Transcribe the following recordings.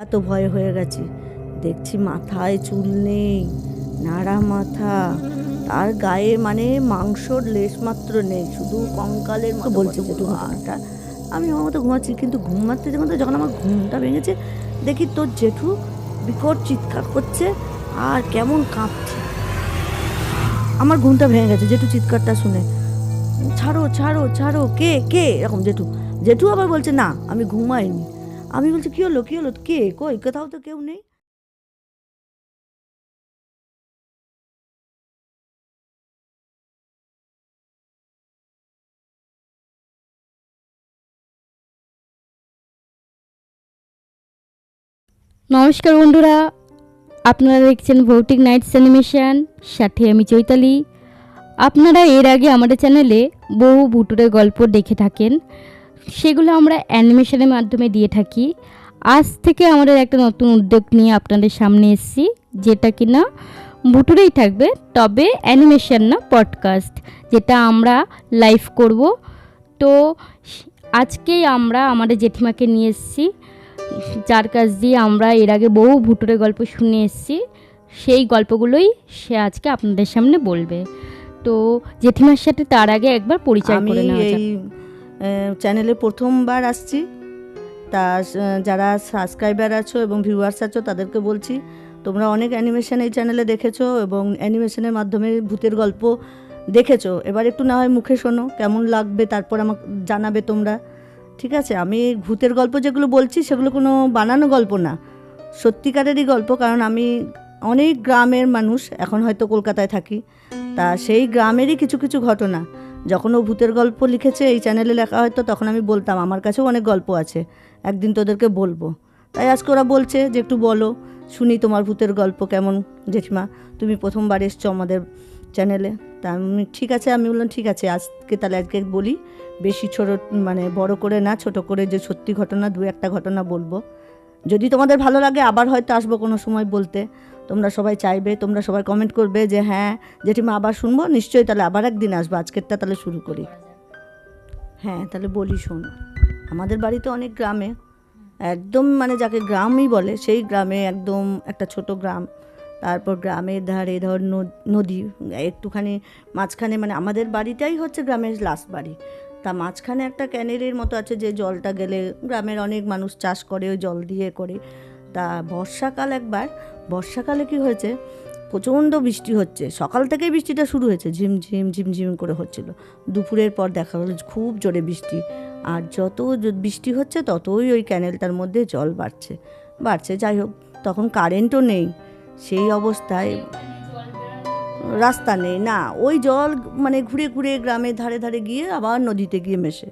এত ভয় হয়ে গেছে, দেখছি মাথায় চুল নেই, নাড়া মাথা, তার গায়ে মানে মাংসর লেশ মাত্র নেই, শুধু কঙ্কালের মতো বলছে জেঠু ঘটনাটা। আমি আমার মতো ঘুমাচ্ছি, কিন্তু ঘুমাতে যখন আমার ঘুমটা ভেঙেছে, দেখি তোর জেঠু বিকট চিৎকার করছে আর কেমন কাঁপছে। আমার ঘুমটা ভেঙে গেছে জেঠু চিৎকারটা শুনে। ছাড়ো ছাড়ো ছাড়ো, কে কে এরকম জেঠু। জেঠু আবার বলছে না আমি ঘুমাইনি। আমি বলছি কী হলো কী হলো, কে কই, কোথাও তো কেউ নেই। নমস্কার বন্ধুরা, আপনারা দেখছেন ভৌতিক নাইটস অ্যানিমেশন, সাথে আমি চৈতালি। আপনারা এর আগে আমাদের চ্যানেলে বহু ভুতুড়ে গল্প দেখে থাকেন, সেগুলো আমরা অ্যানিমেশনের মাধ্যমে দিয়ে থাকি। আজ থেকে আমাদের একটা নতুন উদ্যোগ নিয়ে আপনাদের সামনে এসেছি, যেটা কিনা ভুতুড়েই থাকবে, তবে অ্যানিমেশন না, পডকাস্ট, যেটা আমরা লাইভ করব। তো আজকেই আমরা আমাদের জেঠিমাকে নিয়ে এসেছি, যার কাছ দিয়ে আমরা এর আগে বহু ভুতুড়ে গল্প শুনে এসেছি। সেই গল্পগুলোই সে আজকে আপনাদের সামনে বলবে। তো জেঠিমার সাথে তার আগে একবার পরিচয় করে নেওয়া যাক। এই চ্যানেলে প্রথমবার আসছি, তা যারা সাবস্ক্রাইবার আছো এবং ভিউয়ার্স আছো তাদেরকে বলছি, তোমরা অনেক অ্যানিমেশন এই চ্যানেলে দেখেছো এবং অ্যানিমেশনের মাধ্যমে ভূতের গল্প দেখেছো। এবার একটু না হয় মুখে শোনো, কেমন লাগবে তারপর আমাকে জানাবে তোমরা, ঠিক আছে? আমি ভূতের গল্প যেগুলো বলছি সেগুলো কোনো বানানো গল্প না, সত্যিকারেরই গল্প। কারণ আমি অনেক গ্রামের মানুষ, এখন হয়তো কলকাতায় থাকি, তা সেই গ্রামেরই কিছু কিছু ঘটনা যখন ও ভূতের গল্প লিখেছে এই চ্যানেলে লেখা হয়তো, তখন আমি বলতাম আমার কাছেও অনেক গল্প আছে, একদিন তোদেরকে বলবো। তাই আজকে ওরা বলছে যে একটু বলো, শুনি তোমার ভূতের গল্প কেমন জেঠিমা, তুমি প্রথমবার এসছো আমাদের চ্যানেলে। তা আমি ঠিক আছে, আমি বললাম ঠিক আছে, আজকে বলি, বেশি ছোট মানে বড় করে না, ছোট করে, যে সত্যি ঘটনা দু একটা ঘটনা বলবো। যদি তোমাদের ভালো লাগে আবার হয়তো আসবো কোনো সময় বলতে, তোমরা সবাই চাইবে, তোমরা সবাই কমেন্ট করবে যে হ্যাঁ জেঠিমা আবার শুনবো, নিশ্চয়ই, তাহলে আবার একদিন আসবো। আজকেরটা তাহলে শুরু করি। হ্যাঁ তাহলে বলি শোন। আমাদের বাড়িতে অনেক গ্রামে, একদম মানে যাকে গ্রামই বলে সেই গ্রামে, একদম একটা ছোট গ্রাম, তারপর গ্রামের ধারে ধর নদী একটুখানি মাঝখানে, মানে আমাদের বাড়িটাই হচ্ছে গ্রামের লাস্ট বাড়ি, তা মাঝখানে একটা ক্যানেলের মতো আছে, যে জলটা গেলে গ্রামের অনেক মানুষ চাষ করে ওই জল দিয়ে করে। তা বর্ষাকালে কি হয়েছে, প্রচণ্ড বৃষ্টি হচ্ছে, সকাল থেকেই বৃষ্টিটা শুরু হয়েছে, ঝিমঝিম ঝিমঝিম করে হচ্ছিল। দুপুরের পর দেখা হলো খুব জোরে বৃষ্টি, আর যত বৃষ্টি হচ্ছে ততই ওই ক্যানেলটার মধ্যে জল বাড়ছে। যাই হোক, তখন কারেন্টও নেই, সেই অবস্থায় রাস্তা নেই না, ওই জল মানে ঘুরে ঘুরে গ্রামের ধারে ধারে গিয়ে আবার নদীতে গিয়ে মেশে,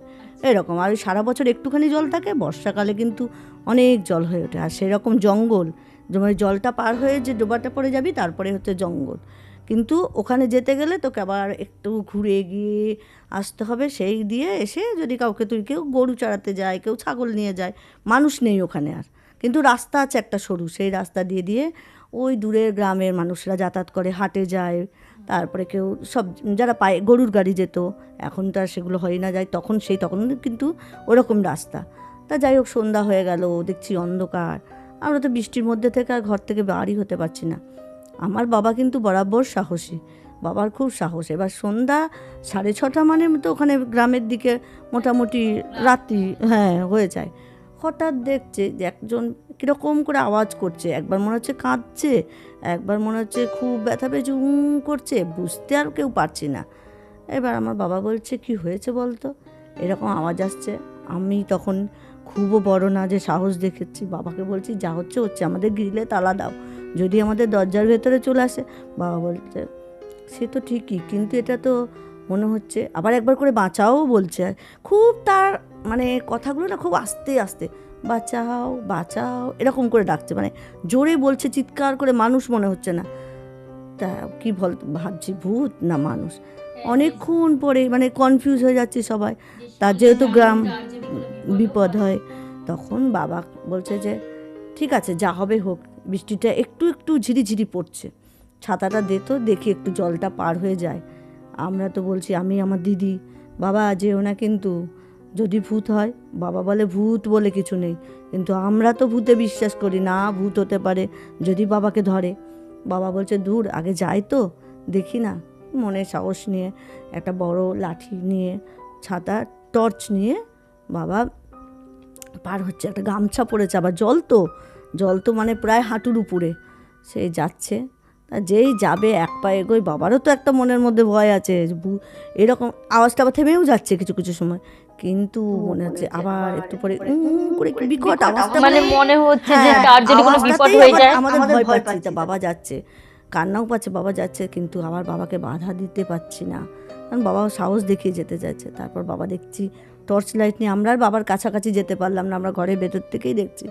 এরকম। আর সারা বছর একটুখানি জল থাকে, বর্ষাকালে কিন্তু অনেক জল হয়ে ওঠে। আর সেরকম জঙ্গল, মানে জলটা পার হয়ে যে ডোবাটা পড়ে যাবি তারপরে হচ্ছে জঙ্গল, কিন্তু ওখানে যেতে গেলে তোকে আবার একটু ঘুরে গিয়ে আসতে হবে। সেই দিয়ে এসে যদি কেউ গরু চড়াতে যায়, কেউ ছাগল নিয়ে যায়, মানুষ নেই ওখানে আর, কিন্তু রাস্তা আছে একটা সরু, সেই রাস্তা দিয়ে ওই দূরের গ্রামের মানুষরা যাতায়াত করে, হাটে যায়। তারপরে কেউ সব যারা পায়ে গরুর গাড়ি যেত, এখন তো আর সেগুলো হয় না, যায় তখন কিন্তু ওরকম রাস্তা। তা যাই হোক, সন্ধ্যা হয়ে গেল, দেখছি অন্ধকার, আমরা তো বৃষ্টির মধ্যে থেকে আর ঘর থেকে বাড়ি হতে পারছি না। আমার বাবা কিন্তু বরাবর সাহসী, বাবার খুব সাহস। এবার সন্ধ্যা 6:30 মানে তো ওখানে গ্রামের দিকে মোটামুটি রাত্রি হ্যাঁ হয়ে যায়। হঠাৎ দেখছে যে একজন কীরকম করে আওয়াজ করছে, একবার মনে হচ্ছে কাঁদছে, একবার মনে হচ্ছে খুব ব্যথা পেয়েছে করছে, বুঝতে আর কেউ পারছি না। এবার আমার বাবা বলছে কি হয়েছে বলতো, এরকম আওয়াজ আসছে। আমি তখন খুবও বড় না যে সাহস দেখেছি, বাবাকে বলছি যা হচ্ছে আমাদের গ্রিলে তালা দাও, যদি আমাদের দরজার ভেতরে চলে আসে। বাবা বলছে সে তো ঠিকই, কিন্তু এটা তো মনে হচ্ছে, আবার একবার করে বাঁচাও বলছে, খুব তার মানে কথাগুলো না খুব আস্তে আস্তে, বাঁচাও বাঁচাও এরকম করে ডাকছে, মানে জোরে বলছে, চিৎকার করে, মানুষ মনে হচ্ছে না। তা কি ভাবছি ভূত না মানুষ, অনেকক্ষণ পরে মানে কনফিউজ হয়ে যাচ্ছে সবাই, তার যেহেতু গ্রাম বিপদ হয়। তখন বাবা বলছে যে ঠিক আছে যা হবে হোক, বৃষ্টিটা একটু একটু ঝিরিঝিরি পড়ছে, ছাতাটা দে তো দেখি একটু জলটা পার হয়ে যায়। আমরা তো বলছি, আমি আমার দিদি, বাবা যেও না কিন্তু, যদি ভূত হয়, বাবা বলে ভূত বলে কিছু নেই, কিন্তু আমরা তো ভূতে বিশ্বাস করি না, ভূত হতে পারে যদি বাবাকে ধরে। বাবা বলছে দূর, আগে যাই তো দেখি না। মনে সাহস নিয়ে একটা বড় লাঠি নিয়ে, ছাতা, টর্চ নিয়ে বাবা পার হচ্ছে। একটা গামছা পরেছে, আবার জল তো মানে প্রায় হাঁটুর উপরে, সে যাচ্ছে। তা যেই যাবে এক পা এগোয়, বাবারও তো একটা মনের মধ্যে ভয় আছে, এরকম আওয়াজটা আবার থেমেও যাচ্ছে কিছু কিছু সময়, কিন্তু মনে হচ্ছে আবার একটু পরে করে কি বিকট আওয়াজটা, মানে মনে হচ্ছে যে হ্যাঁ, তার যদি কোনো বিপদ আওয়াজটাতেই হয়ে যায়। আমাদের ভয় পাচ্ছি। তা বাবা যাচ্ছে, কান্নাও পাচ্ছে, বাবা যাচ্ছে, কিন্তু আবার বাবাকে বাধা দিতে পারছি না, কারণ বাবা সাহস দেখিয়ে যেতে যাচ্ছে। তারপর বাবা দেখছি টর্চ লাইট নিয়ে, আমরা আর বাবার কাছাকাছি যেতে পারলাম না, আমরা ঘরের ভেতর থেকেই দেখছি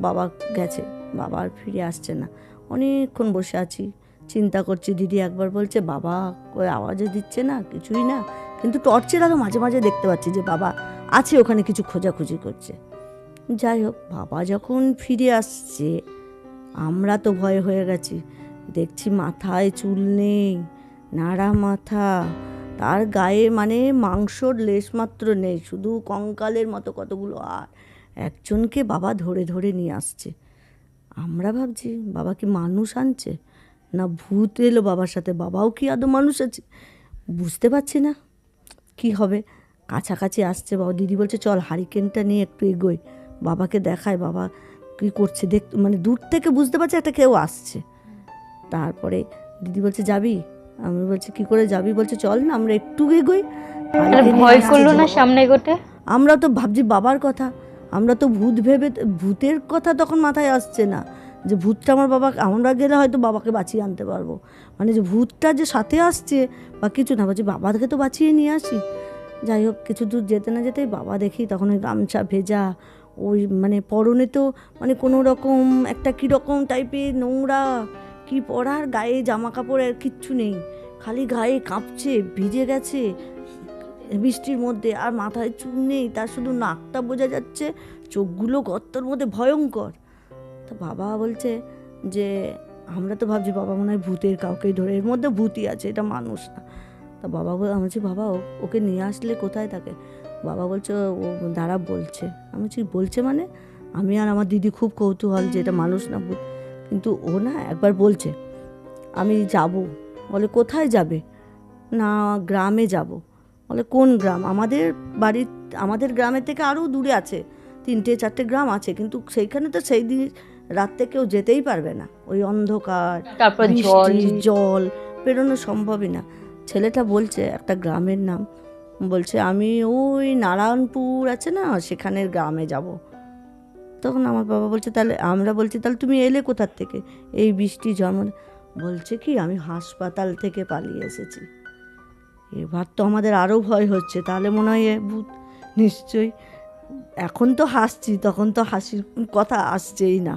বাবা গেছে, বাবা আর ফিরে আসছে না। অনেকক্ষণ বসে আছি, চিন্তা করছি। দিদি একবার বলছে বাবা কই আওয়াজও দিচ্ছে না, কিছুই না, কিন্তু টর্চের আলো মাঝে মাঝে দেখতে পাচ্ছি যে বাবা আছে ওখানে, কিছু খোঁজাখুঁজি করছে। যাই হোক, বাবা যখন ফিরে আসছে, আমরা তো ভয় হয়ে গেছি। দেখছি মাথায় চুল নেই, নাড়া মাথা, তার গায়ে মানে মাংসর লেশ মাত্র নেই, শুধু কঙ্কালের মতো কতগুলো। আর একজনকে বাবা ধরে ধরে নিয়ে আসছে। আমরা ভাবছি বাবা কি মানুষ আনছে না ভূত এলো বাবার সাথে, বাবাও কি আদৌ মানুষ আছে, বুঝতে পারছি না কি হবে। কাছাকাছি আসছে বাবা, দিদি বলছে চল হারিকেনটা নিয়ে একটু এগোই, বাবাকে দেখায় বাবা কী করছে দেখ, মানে দূর থেকে বুঝতে পারছে একটা কেউ আসছে। তারপরে দিদি বলছে যাবি, আমি বলছি কি করে যাবি, বলছে চল না আমরা একটু এগোই। ভয় করলো না সামনে এগোতে? আমরা তো ভাবছি বাবার কথা, আমরা তো ভূত ভেবে, ভূতের কথা তখন মাথায় আসছে না যে ভূতটা আমার বাবা, আমরা গেলে হয়তো বাবাকে বাঁচিয়ে আনতে পারবো, মানে যে ভূতটা যে সাথে আসছে বা কিছু না, বলছি বাবাকে তো বাঁচিয়ে নিয়ে আসি। যাই হোক, কিছু দূর যেতে না যেতেই বাবা দেখি তখন ওই গামছা ভেজা, ওই মানে পরনে তো মানে কোনো রকম একটা কীরকম টাইপের নোংরা কি পরার, গায়ে জামা কাপড়ের কিচ্ছু নেই, খালি গায়ে কাঁপছে, ভিজে গেছে বৃষ্টির মধ্যে, আর মাথায় চুল নেই, তার শুধু নাকটা বোঝা যাচ্ছে, চোখগুলো গর্তর মধ্যে ভয়ঙ্কর। তা বাবা বলছে যে আমরা তো ভাবছি বাবা মনে হয় ভূতের কাউকেই ধরে, এর মধ্যে ভূতই আছে, এটা মানুষ না। তা বাবা আমি বলছি বাবা ওকে নিয়ে আসলে কোথায় থাকে, বাবা বলছে ও দাঁড়া বলছে। আমি বলছি বলছে মানে, আমি আর আমার দিদি খুব কৌতূহল যে এটা মানুষ না ভূত, কিন্তু ও না একবার বলছে আমি যাব। বলে কোথায় যাবে, না গ্রামে যাব। বলে কোন গ্রাম, আমাদের গ্রামের থেকে আরও দূরে আছে, 3-4 গ্রাম আছে, কিন্তু সেইখানে তো সেই দিন রাত্রে কেউ যেতেই পারবে না, ওই অন্ধকার, তারপর জল বেরোনো সম্ভবই না। ছেলেটা বলছে একটা গ্রামের নাম, বলছে আমি ওই নারায়ণপুর আছে না সেখানের গ্রামে যাব। তখন আমার বাবা বলছে তাহলে, আমরা বলছি তাহলে তুমি এলে কোথার থেকে, এই বৃষ্টি জন্ম, বলছে কি আমি হাসপাতাল থেকে পালিয়ে এসেছি। এবার তো আমাদের আরও ভয় হচ্ছে, তাহলে মনে হয় এ ভূত নিশ্চয়ই। এখন তো হাসছি, তখন তো হাসির কথা আসছেই না।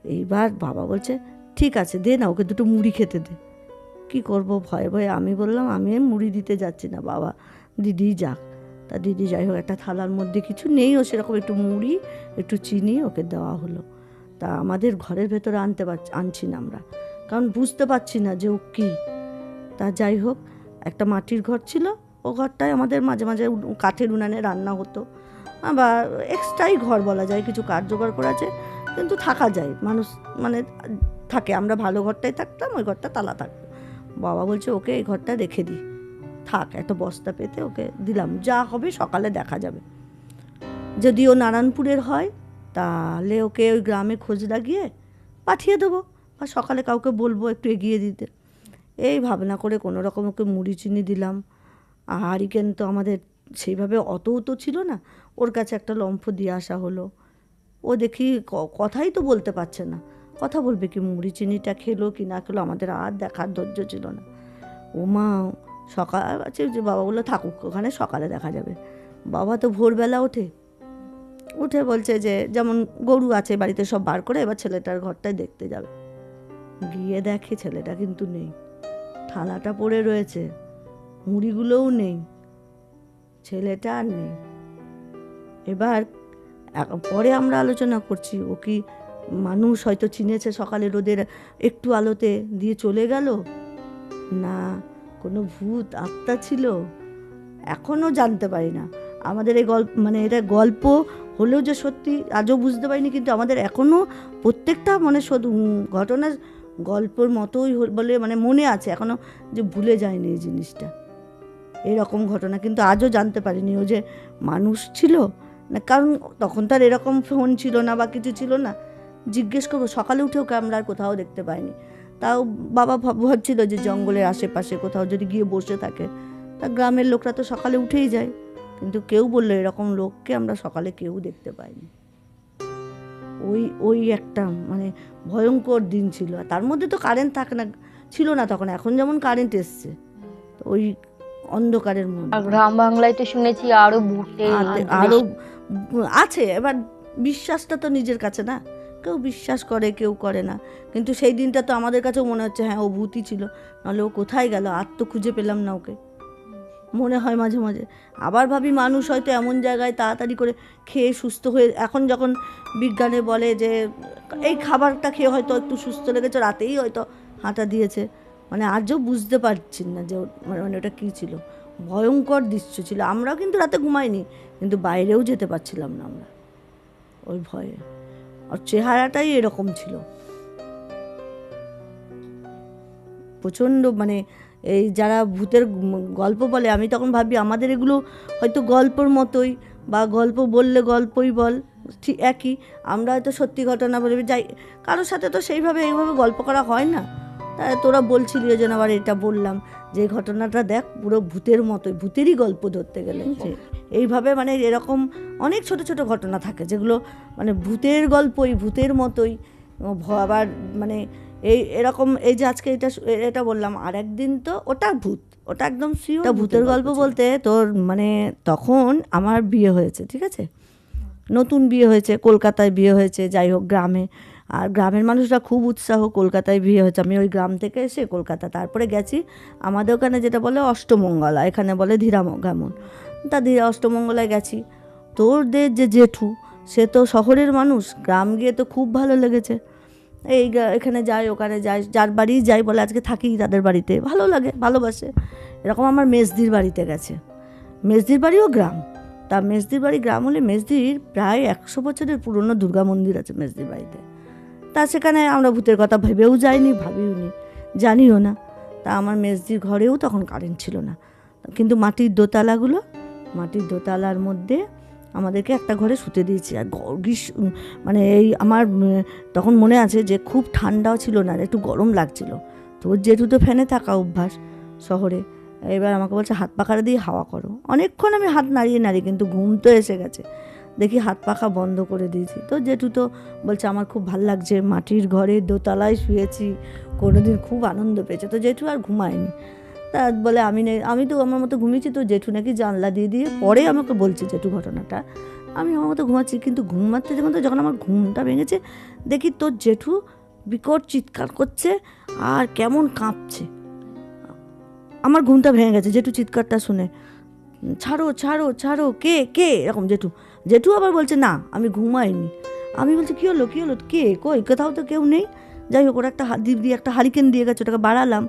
এইবার বাবা বলছে ঠিক আছে দে না, ওকে দুটো মুড়ি খেতে দে। কি করব ভয়ে ভয়ে আমি বললাম আমি মুড়ি দিতে যাচ্ছি না বাবা, দিদি যাক। তা দিদি যাই হোক একটা থালার মধ্যে কিছু নেই ও সেরকম, একটু মুড়ি একটু চিনি ওকে দেওয়া হলো। তা আমাদের ঘরের ভেতরে আনছি না আমরা, কারণ বুঝতে পারছি না যে ও কী। তা যাই হোক একটা মাটির ঘর ছিল, ও ঘরটায় আমাদের মাঝে মাঝে কাঠের উনানে রান্না হতো, বা এক্সট্রাই ঘর বলা যায়, কিছু কাঠ জোগাড় করা আছে, কিন্তু থাকা যায়, মানুষ মানে থাকে, আমরা ভালো ঘরটায় থাকতাম, ওই ঘরটা তালা থাকতো। বাবা বলছে ওকে এই ঘরটা রেখে দিই, থাক, একটা বস্তা পেতে ওকে দিলাম, যা হবে সকালে দেখা যাবে, যদি ও নারায়ণপুরের হয় তাহলে ওকে ওই গ্রামে খোঁজ লাগিয়ে পাঠিয়ে দেবো, বা সকালে কাউকে বলবো একটু এগিয়ে দিতে। এই ভাবনা করে কোনো রকম ওকে মুড়ি চিনি দিলাম। আর হারিকেন তো আমাদের সেইভাবে অতও তো ছিল না, ওর কাছে একটা লম্ফ দিয়ে আসা হলো। ও দেখি কথাই তো বলতে পারছে না, কথা বলবে কি, মুড়ি চিনিটা খেলো কি না খেলো আমাদের আর দেখার ধৈর্য ছিল না। ও মা সকাল আছে যে বাবা বললো থাকুক ওখানে, সকালে দেখা যাবে। বাবা তো ভোরবেলা উঠে বলছে যে যেমন গরু আছে বাড়িতে সব বার করে এবার ছেলেটার ঘরটায় দেখতে যাবে। গিয়ে দেখে ছেলেটা কিন্তু নেই, থালাটা পড়ে রয়েছে, মুড়িগুলোও নেই, ছেলেটা আর নেই। এবার পরে আমরা আলোচনা করছি ও কি মানুষ হয়তো চিনেছে সকালে রোদের একটু আলোতে দিয়ে চলে গেল, না কোনো ভূত আত্মা ছিল, এখনও জানতে পারি না। আমাদের এই গল্প মানে এটা গল্প হলেও যে সত্যি আজও বুঝতে পারিনি, কিন্তু আমাদের এখনও প্রত্যেকটা মানে ঘটনা গল্পের মতোই বলে মানে মনে আছে এখনও, যে ভুলে যায়নি এই জিনিসটা। এরকম ঘটনা কিন্তু আজও জানতে পারিনি ও যে মানুষ ছিল না, কারণ তখন তার এরকম ফোন ছিল না বা কিছু ছিল না। জিজ্ঞেস করবো, সকালে উঠেও আমরা আর কোথাও দেখতে পাইনি। তাও বাবা ভাবছিল যে জঙ্গলের আশেপাশে কোথাও যদি গিয়ে বসে থাকে, তা গ্রামের লোকরা তো সকালে উঠেই যায়, কিন্তু কেউ বললো এরকম লোককে আমরা সকালে কেউ দেখতে পাইনি। ওই একটা মানে ভয়ঙ্কর দিন ছিল। আর তার মধ্যে তো কারেন্ট থাকে না, ছিল না তখন, এখন যেমন কারেন্ট এসছে, তো ওই অন্ধকারের মধ্যে। গ্রাম বাংলায় তো শুনেছি আরো ভূতে আরো আছে। এবার বিশ্বাসটা তো নিজের কাছে না, কেউ বিশ্বাস করে কেউ করে না, কিন্তু সেই দিনটা তো আমাদের কাছেও মনে হচ্ছে হ্যাঁ ও ভূতই ছিল, নাহলে ও কোথায় গেল, আর তো খুঁজে পেলাম না ওকে, মনে হয় মাঝে মাঝে। আবার ভাবি মানুষ হয়তো এমন জায়গায় তাড়াতাড়ি করে খেয়ে সুস্থ হয়ে, এখন যখন বিজ্ঞানে বলে যে এই খাবারটা খেয়ে হয়তো একটু সুস্থ লেগেছে, রাতেই হয়তো হাঁটা দিয়েছে, মানে আজও বুঝতে পারছি না যে মানে ওটা কী ছিল। ভয়ঙ্কর দৃশ্য ছিল। আমরাও কিন্তু রাতে ঘুমাইনি, কিন্তু বাইরেও যেতে পারছিলাম না আমরা ওই ভয়ে। আর চেহারাটাই এরকম ছিল, প্রচণ্ড মানে এই যারা ভূতের গল্প বলে, আমি তখন ভাবি আমাদের এগুলো হয়তো গল্পর মতোই, বা গল্প বললে গল্পই বল, ঠিক একই। আমরা হয়তো সত্যি ঘটনা বলে যাই, কারোর সাথে তো সেইভাবে এইভাবে গল্প করা হয় না। তা তোরা বলছিলি ওই জন্য আবার এটা বললাম, যে ঘটনাটা দেখ পুরো ভূতের মতোই, ভূতেরই গল্প ধরতে গেলে যে এইভাবে মানে এরকম অনেক ছোট ছোট ঘটনা থাকে যেগুলো মানে ভূতের গল্পই, ভূতের মতোই। আবার মানে এরকম এই যে আজকে এটা বললাম, আর একদিন তো ওটা ভূত, ওটা একদম সিওর ভূতের গল্প। বলতে তোর মানে তখন আমার বিয়ে হয়েছে, ঠিক আছে, নতুন বিয়ে হয়েছে, কলকাতায় বিয়ে হয়েছে, যাই হোক গ্রামে। আর গ্রামের মানুষরা খুব উৎসাহ, কলকাতায় বিয়ে হয়েছে। আমি ওই গ্রাম থেকে এসে কলকাতা, তারপরে গেছি আমাদের ওখানে যেটা বলে অষ্টমঙ্গলা, এখানে বলে ধীরামগামন, তা অষ্টমঙ্গলায় গেছি। তোরদের যে জেঠু, সে তো শহরের মানুষ, গ্রাম গিয়ে তো খুব ভালো লেগেছে। এখানে যাই ওখানে যাই, যার বাড়ি যাই বলে আজকে থাকি তাদের বাড়িতে, ভালো লাগে, ভালোবাসে। এরকম আমার মেজদির বাড়িতে গেছে, মেজদির বাড়িও গ্রাম। তা মেজদির বাড়ি গ্রাম হলে মেজদির প্রায় 100 বছরের পুরনো দুর্গা মন্দির আছে মেজদির বাড়িতে। তা সেখানে আমরা ভূতের কথা ভেবেও যাইনি, ভাবিওনি, জানিও না। তা আমার মেজদির ঘরেও তখন কারেন্ট ছিল না, কিন্তু মাটির মাটির দোতলার মধ্যে আমাদেরকে একটা ঘরে শুতে দিয়েছি। আর মানে এই আমার তখন মনে আছে যে খুব ঠান্ডাও ছিল না, একটু গরম লাগছিল। তোর যেহেতু তো ফ্যানে থাকা অভ্যাস শহরে, এবার আমাকে বলছে হাত পাখাটা দিয়ে হাওয়া করো। অনেকক্ষণ আমি হাত নাড়িয়ে কিন্তু ঘুম তো এসে গেছে, দেখি হাত পাখা বন্ধ করে দিয়েছি। তো জেঠু তো বলছে আমার খুব ভাল লাগছে, মাটির ঘরে দোতলায় শুয়েছি, কোনোদিন খুব আনন্দ পেয়েছে। তো জেঠু আর ঘুমায়নি, তা বলে আমি তো আমার মতো ঘুমিয়েছি, তো জেঠু নাকি জানলা দিয়ে পরে আমাকে বলছে জেঠু ঘটনাটা। আমি আমার মতো ঘুমাচ্ছি, কিন্তু ঘুমাতে যখন আমার ঘুমটা ভেঙেছে, দেখি তোর জেঠু বিকট চিৎকার করছে আর কেমন কাঁপছে। আমার ঘুমটা ভেঙে গেছে জেঠু চিৎকারটা শুনে, ছাড়ো ছাড়ো ছাড়ো, কে এরকম। জেঠু আবার বলছে না আমি ঘুমাইনি। আমি বলছি কী হলো কে, কই কোথাও তো কেউ নেই। যাই হোক, ওরা একটা দীপ দিয়ে একটা হারিকেন দিয়ে গেছে, ওটাকে বাড়ালাম।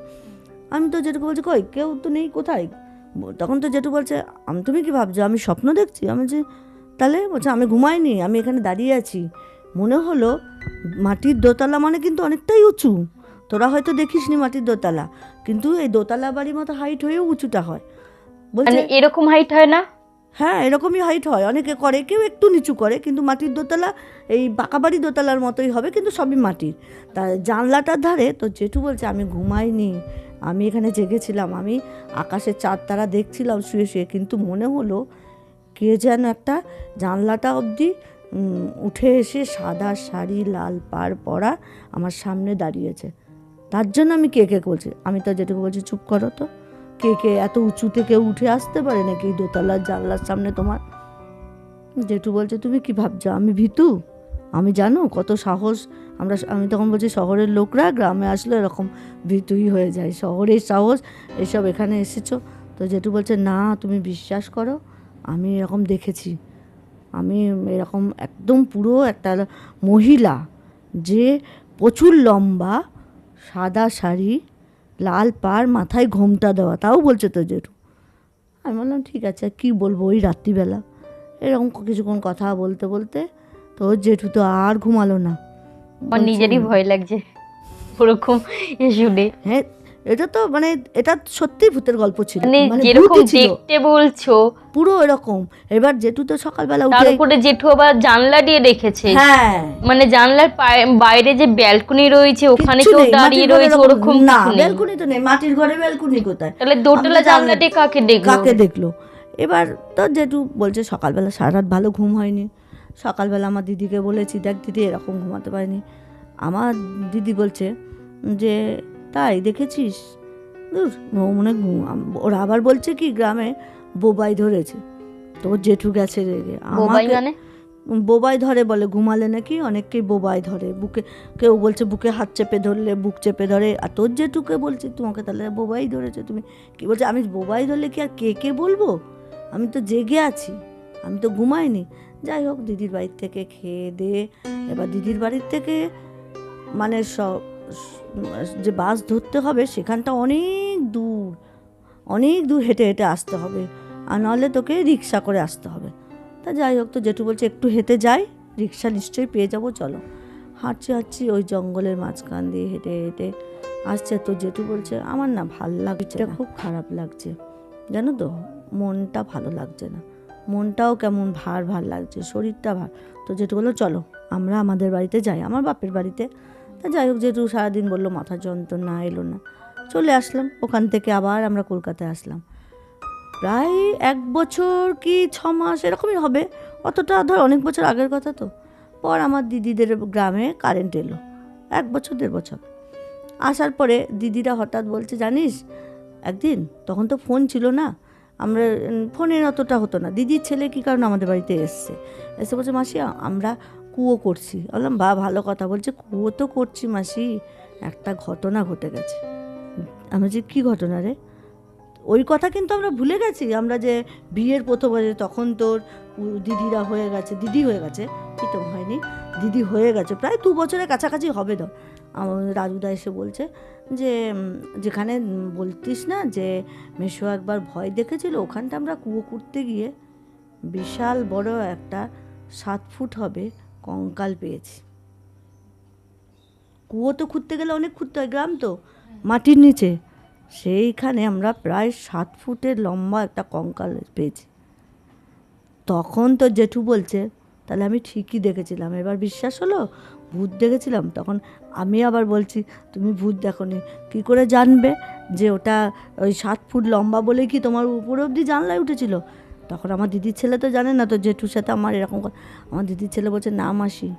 আমি তো জেঠুকে বলছি কই কেউ তো নেই, কোথায়? তখন তো জেঠু বলছে তুমি কি ভাবছো আমি স্বপ্ন দেখছি? আমি বলছি তাহলে? বলছে আমি ঘুমাইনি, আমি এখানে দাঁড়িয়ে আছি। মনে হলো মাটির দোতলা মানে কিন্তু অনেকটাই উঁচু, তোরা হয়তো দেখিসনি মাটির দোতলা, কিন্তু এই দোতলা বাড়ির মতো হাইট হয়েও উঁচুটা হয়। বলছে এরকম হাইট হয় না? হ্যাঁ এরকমই হাইট হয়, অনেকে করে, কেউ একটু নিচু করে, কিন্তু মাটির দোতলা এই পাকা বাড়ি দোতলার মতোই হবে, কিন্তু সবই মাটির। তা জানলাটার ধারে তো জেঠু বলছে আমি ঘুমাইনি, আমি এখানে জেগেছিলাম, আমি আকাশের চাঁদ তারা দেখছিলাম শুয়ে, কিন্তু মনে হলো কে যেন একটা জানলাটা অবধি উঠে এসে সাদা শাড়ি লাল পাড় পরা আমার সামনে দাঁড়িয়েছে। তার জন্য আমি কে বলছি। আমি তো জেঠুকে বলছি চুপ করো তো, কে এত উঁচুতে কেউ উঠে আসতে পারে নাকি দোতলার জানলার সামনে তোমার? জেঠু বলছে তুমি কি ভাবছো আমি ভীতু? আমি জানো কত সাহস। আমি তখন বলছি শহরের লোকরা গ্রামে আসলে এরকম ভীতুই হয়ে যায়, শহরের সাহস এসব এখানে এসেছো। তো জেঠু বলছে না তুমি বিশ্বাস করো, আমি এরকম দেখেছি। আমি এরকম একদম পুরো একটা মহিলা, যে প্রচুর লম্বা, সাদা শাড়ি, লাল পাড়, মাথায় ঘোমটা দেওয়া, তাও বলছে তো জেঠু। আমি বললাম ঠিক আছে, কি বলবো ওই রাত্রিবেলা। এরকম কিছুক্ষণ কথা বলতে বলতে তো ওর জেঠু তো আর ঘুমালো না। আমার বলছে, নিজেরই ভয় লাগছে ওরকম শুনে। হ্যাঁ এটা তো মানে এটা সত্যিই ভূতের গল্প ছিল, মানে মানে যেরকম ভূতই ছিল দেখতে বলছো, পুরো এরকম। এবার জেঠু তো সকালবেলা তার উঠে, উপরে জেঠু আবার জানলা দিয়ে রেখেছে, হ্যাঁ মানে জানলার বাইরে যে ব্যালকনি রয়েছে ওখানে কিচ্ছু কেউ নেই, দাঁড়িয়ে মাটির ঘরে রয়েছে, এরকম ওরকম না, কিছু নেই। ব্যালকনি তো নেই, মাটির ঘরে ব্যালকনি কোথায়? তাহলে দোতলা আমরা জানলাটি কাকে দেখলো? কাকে দেখলো? এবার তো জেঠু বলছে সকালবেলা সারা রাত ভালো ঘুম হয়নি। সকালবেলা আমার দিদিকে বলেছি, দেখ দিদি এরকম ঘুমাতে পারিনি। আমার দিদি বলছে যে তাই দেখেছিস? ধুর, ও মনে হয় ওরা আবার বলছে কি গ্রামে বোবাই ধরেছে। তো ওর জেঠু গেছে রেগে বোবাই আমাকে, মানে? বোবাই ধরে বলে, ঘুমালে নাকি অনেককেই বোবাই ধরে, বুকে কেউ বলছে বুকে হাত চেপে ধরলে বুক চেপে ধরে। আর তোর জেঠুকে বলছি তোমাকে তাহলে বোবাই ধরেছে, তুমি কি বলছে? আমি বোবাই ধরলে কি আর কে বলবো? আমি তো জেগে আছি, আমি তো ঘুমাইনি। যাই হোক, দিদির বাড়ির থেকে খেয়ে দিয়ে এবার দিদির বাড়ির থেকে মানে সব যে বাস ধরতে হবে সেখানটা অনেক দূর হেঁটে হেঁটে আসতে হবে, আর নাহলে তোকে রিক্সা করে আসতে হবে। তা যাই হোক, তো জেঠু বলছে একটু হেঁটে যাই, রিক্সা নিশ্চয়ই পেয়ে যাবো, চলো। হাঁটছি ওই জঙ্গলের মাঝখান দিয়ে হেঁটে হেঁটে আসছে। তো জেঠু বলছে আমার না ভাল লাগছে, খুব খারাপ লাগছে, জানো তো, মনটা ভালো লাগছে না, মনটাও কেমন ভার লাগছে, শরীরটা ভার। তো জেঠু বললো চলো আমরা আমাদের বাড়িতে যাই, আমার বাপের বাড়িতে। তা যাই হোক, জেঠু সারাদিন বললো মাথা যন্ত্রণা, এলো না। চলে আসলাম, ওখান থেকে আবার আমরা কলকাতায় আসলাম। প্রায় 1 বছর কি 6 মাস এরকমই হবে, অতটা ধর অনেক বছর আগের কথা। তো পর আমার দিদিদের গ্রামে কারেন্ট এলো, 1 বছর 1.5 বছর আসার পরে দিদিরা হঠাৎ বলছে জানিস একদিন, তখন তো ফোন ছিল না, আমরা ফোনের অতটা হতো না, দিদির ছেলে কী কারণে আমাদের বাড়িতে এসে বলছে মাসি আমরা কুয়ো করছি। বললাম বা ভালো কথা। বলছে কুয়ো তো করছি মাসি, একটা ঘটনা ঘটে গেছে। আমরা যে কী ঘটনা রে? ওই কথা কিন্তু আমরা ভুলে গেছি, আমরা যে বিয়ের প্রথম বছর তখন তোর দিদিরা হয়ে গেছে, দিদি হয়ে গেছে, প্রীতম হয়নি, দিদি হয়ে গেছে প্রায় 2 বছরের কাছাকাছি হবে। ধর রাজুদা এসে বলছে যে যেখানে বলতিস না যে মেশো একবার ভয় দেখেছিল, ওখানটা আমরা কুয়ো করতে গিয়ে বিশাল বড় একটা 7 ফুট হবে কঙ্কাল পেয়েছি। কুয়ো তো খুঁড়তে গেলে অনেক খুঁড়তে হয়, গ্রাম তো মাটির নিচে, সেইখানে আমরা প্রায় 7 ফুটের লম্বা একটা কঙ্কাল পেয়েছি। তখন তো জেঠু বলছে তাহলে আমি ঠিকই দেখেছিলাম, এবার বিশ্বাস হলো ভূত দেখেছিলাম? তখন আমি আবার বলছি তুমি ভূত দেখোনি, কী করে জানবে যে ওটা ওই 7 ফুট লম্বা বলে কি তোমার উপরে অবধি জানলায় উঠেছিল? তখন আমার দিদির ছেলে তো জানে না, তো জেঠুর সাথে আমার এরকম আমার দিদির ছেলে বলছে না মাসি,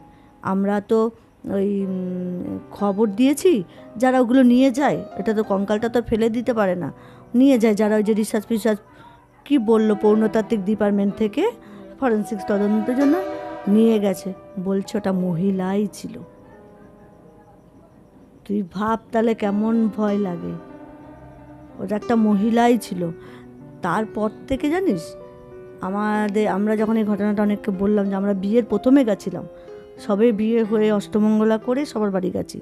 আমরা তো ওই খবর দিয়েছি, যারা ওগুলো নিয়ে যায়, এটা তো কঙ্কালটা তো ফেলে দিতে পারে না, নিয়ে যায় যারা ওই যে রিসার্চ কী বললো প্রত্নতাত্ত্বিক ডিপার্টমেন্ট থেকে ফরেন্সিক্স তদন্তের জন্য নিয়ে গেছে, বলছে ওটা মহিলাই ছিল। তুই ভাব তাহলে কেমন ভয় লাগে, ওটা একটা মহিলাই ছিল। তারপর থেকে জানিস আমরা যখন এই ঘটনাটা অনেককে বললাম যে আমরা বিয়ের প্রথমে গেছিলাম, সবে বিয়ে হয়ে অষ্টমঙ্গলা করে সবার বাড়ি গেছি,